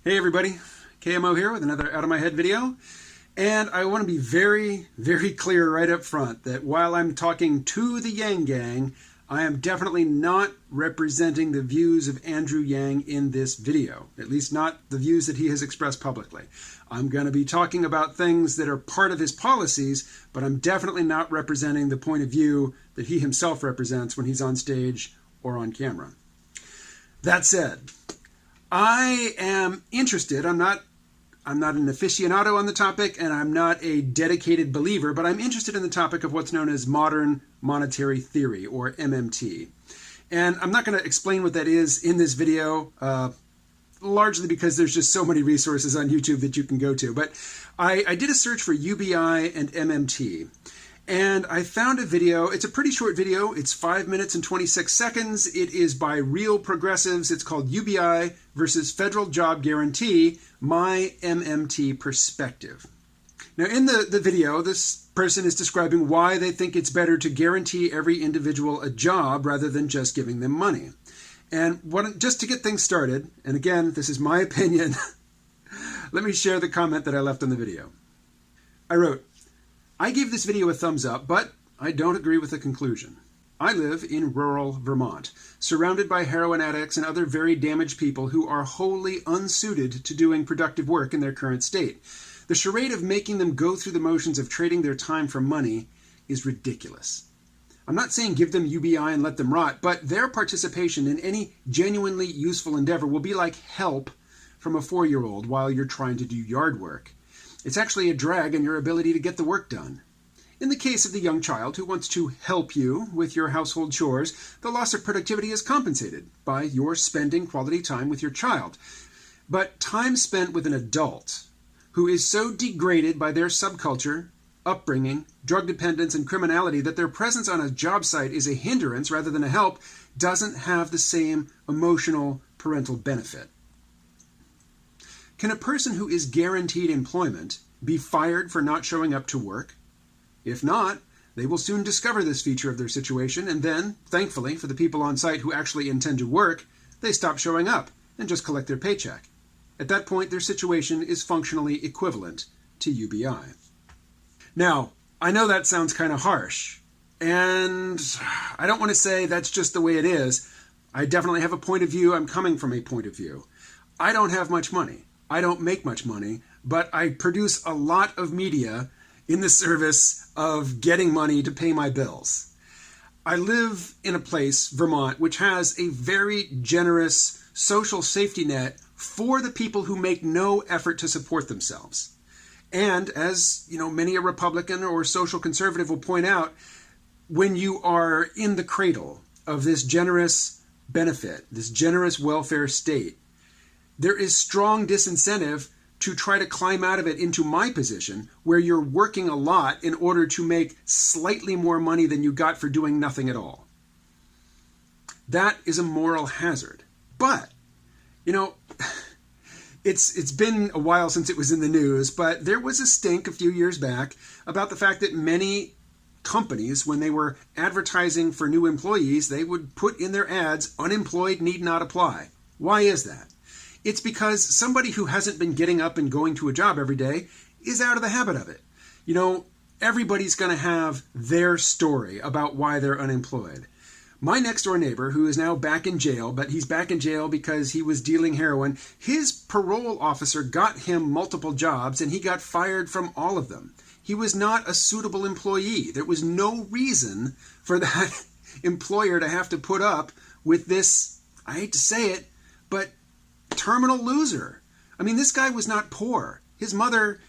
Hey everybody, KMO here with another Out of My Head video. And I want to be very, very clear right up front that while I'm talking to the Yang Gang, I am definitely not representing the views of Andrew Yang in this video, at least not the views that he has expressed publicly. I'm going to be talking about things that are part of his policies, but I'm definitely not representing the point of view that he himself represents when he's on stage or on camera. That said, I am interested. I'm not an aficionado on the topic, and I'm not a dedicated believer, but I'm interested in the topic of what's known as modern monetary theory, or MMT. And I'm not going to explain what that is in this video, largely because there's just so many resources on YouTube that you can go to. But I did a search for UBI and MMT. And I found a video. It's a pretty short video. It's 5 minutes and 26 seconds. It is by real progressives. It's called UBI versus Federal Job Guarantee, My MMT Perspective. Now, in the video, this person is describing why they think it's better to guarantee every individual a job rather than just giving them money. And just to get things started, and again, this is my opinion, let me share the comment that I left on the video. I wrote, I give this video a thumbs up, but I don't agree with the conclusion. I live in rural Vermont, surrounded by heroin addicts and other very damaged people who are wholly unsuited to doing productive work in their current state. The charade of making them go through the motions of trading their time for money is ridiculous. I'm not saying give them UBI and let them rot, but their participation in any genuinely useful endeavor will be like help from a 4-year-old while you're trying to do yard work. It's actually a drag on your ability to get the work done. In the case of the young child who wants to help you with your household chores, the loss of productivity is compensated by your spending quality time with your child. But time spent with an adult who is so degraded by their subculture, upbringing, drug dependence, and criminality that their presence on a job site is a hindrance rather than a help doesn't have the same emotional parental benefit. Can a person who is guaranteed employment be fired for not showing up to work? If not, they will soon discover this feature of their situation, and then, thankfully for the people on site who actually intend to work, they stop showing up and just collect their paycheck. At that point, their situation is functionally equivalent to UBI. Now, I know that sounds kind of harsh, and I don't want to say that's just the way it is. I definitely have a point of view. I'm coming from a point of view. I don't have much money. I don't make much money, but I produce a lot of media in the service of getting money to pay my bills. I live in a place, Vermont, which has a very generous social safety net for the people who make no effort to support themselves. And as many a Republican or social conservative will point out, when you are in the cradle of this generous benefit, this generous welfare state, there is strong disincentive to try to climb out of it into my position, where you're working a lot in order to make slightly more money than you got for doing nothing at all. That is a moral hazard. But, it's been a while since it was in the news, but there was a stink a few years back about the fact that many companies, when they were advertising for new employees, they would put in their ads, "Unemployed need not apply." Why is that? It's because somebody who hasn't been getting up and going to a job every day is out of the habit of it. Everybody's going to have their story about why they're unemployed. My next door neighbor, who is now back in jail, but he's back in jail because he was dealing heroin, his parole officer got him multiple jobs and he got fired from all of them. He was not a suitable employee. There was no reason for that employer to have to put up with this, I hate to say it, but terminal loser. I mean, this guy was not poor. His mother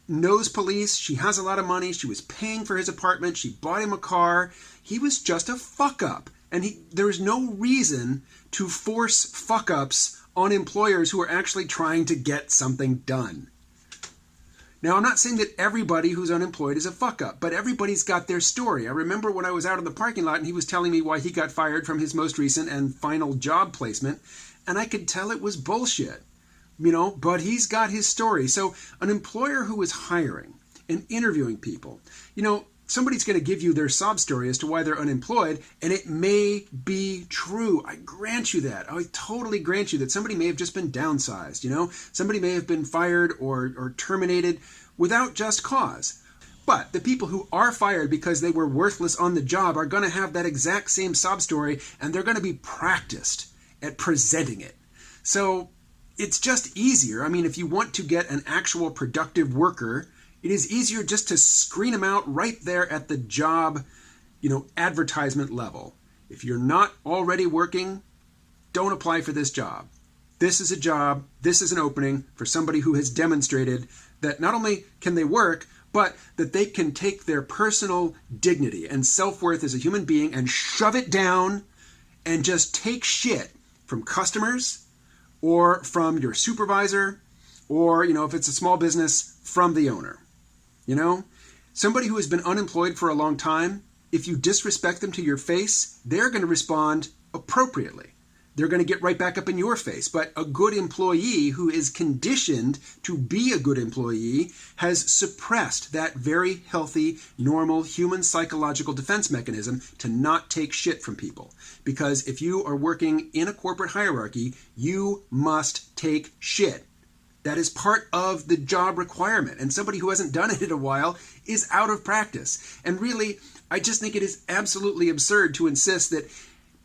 knows police. She has a lot of money. She was paying for his apartment. She bought him a car. He was just a fuck up. And there is no reason to force fuck ups on employers who are actually trying to get something done. Now, I'm not saying that everybody who's unemployed is a fuck up, but everybody's got their story. I remember when I was out in the parking lot and he was telling me why he got fired from his most recent and final job placement, and I could tell it was bullshit, but he's got his story. So an employer who is hiring and interviewing people, somebody's going to give you their sob story as to why they're unemployed, and it may be true. I grant you that. I totally grant you that somebody may have just been downsized, Somebody may have been fired or terminated without just cause. But the people who are fired because they were worthless on the job are going to have that exact same sob story, and they're going to be practiced at presenting it. So it's just easier. I mean, if you want to get an actual productive worker, it is easier just to screen them out right there at the job, advertisement level. If you're not already working, don't apply for this job. This is a job, this is an opening for somebody who has demonstrated that not only can they work, but that they can take their personal dignity and self-worth as a human being and shove it down and just take shit from customers or from your supervisor or, if it's a small business, from the owner. Somebody who has been unemployed for a long time, if you disrespect them to your face, they're going to respond appropriately. They're going to get right back up in your face. But a good employee who is conditioned to be a good employee has suppressed that very healthy, normal human psychological defense mechanism to not take shit from people. Because if you are working in a corporate hierarchy, you must take shit. That is part of the job requirement. And somebody who hasn't done it in a while is out of practice. And really, I just think it is absolutely absurd to insist that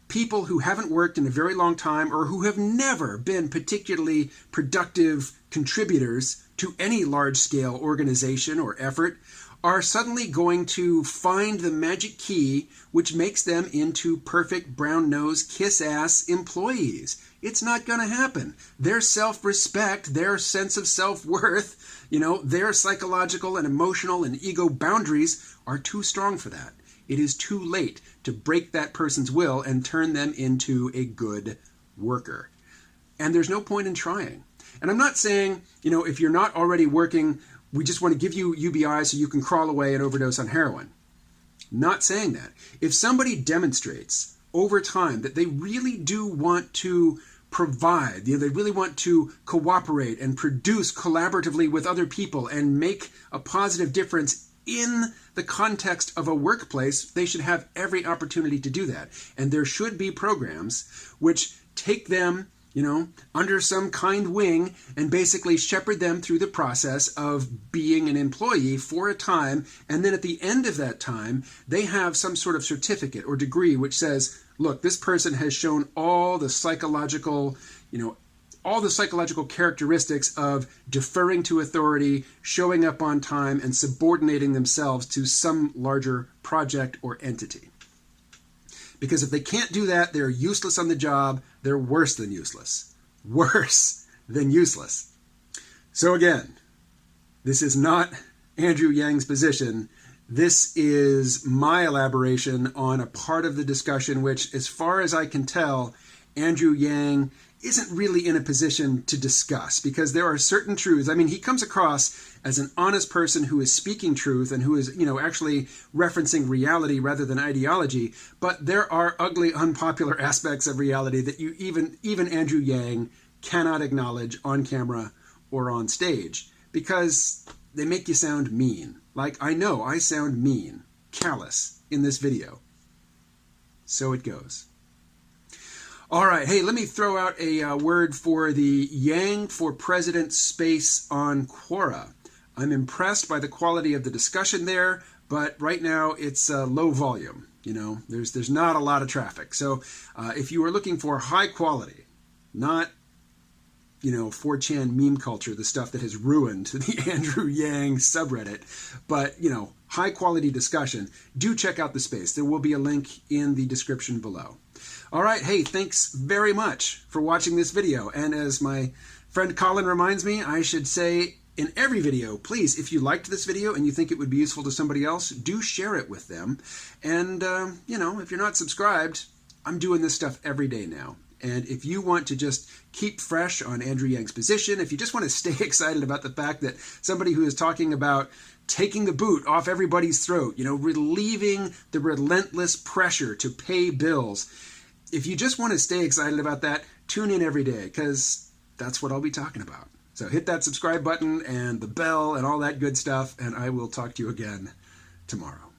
people who haven't worked in a very long time or who have never been particularly productive contributors to any large-scale organization or effort are suddenly going to find the magic key which makes them into perfect brown-nosed kiss-ass employees. It's not going to happen. Their self-respect, their sense of self-worth, their psychological and emotional and ego boundaries are too strong for that. It is too late to break that person's will and turn them into a good worker. And there's no point in trying. And I'm not saying, if you're not already working, we just want to give you UBI so you can crawl away and overdose on heroin. Not saying that. If somebody demonstrates over time that they really do want to provide, they really want to cooperate and produce collaboratively with other people and make a positive difference in the context of a workplace, they should have every opportunity to do that. And there should be programs which take them, under some kind wing and basically shepherd them through the process of being an employee for a time. And then at the end of that time, they have some sort of certificate or degree which says, look, this person has shown all the psychological characteristics of deferring to authority, showing up on time, and subordinating themselves to some larger project or entity. Because if they can't do that, they're useless on the job. They're worse than useless. Worse than useless. So again, this is not Andrew Yang's position. This is my elaboration on a part of the discussion which, as far as I can tell, Andrew Yang isn't really in a position to discuss, because there are certain truths. I mean, he comes across as an honest person who is speaking truth and who is, actually referencing reality rather than ideology. But there are ugly, unpopular aspects of reality that you even Andrew Yang cannot acknowledge on camera or on stage, because they make you sound mean. Like, I know I sound mean, callous in this video. So it goes. All right, hey, let me throw out a word for the Yang for President space on Quora. I'm impressed by the quality of the discussion there, but right now it's low volume. There's not a lot of traffic. So if you are looking for high quality, not 4chan meme culture, the stuff that has ruined the Andrew Yang subreddit, but high quality discussion, do check out the space. There will be a link in the description below. All right, hey, thanks very much for watching this video. And as my friend Colin reminds me, I should say in every video, please, if you liked this video and you think it would be useful to somebody else, do share it with them. And, if you're not subscribed, I'm doing this stuff every day now. And if you want to just keep fresh on Andrew Yang's position, if you just want to stay excited about the fact that somebody who is talking about taking the boot off everybody's throat, relieving the relentless pressure to pay bills, if you just want to stay excited about that, tune in every day, because that's what I'll be talking about. So hit that subscribe button and the bell and all that good stuff, and I will talk to you again tomorrow.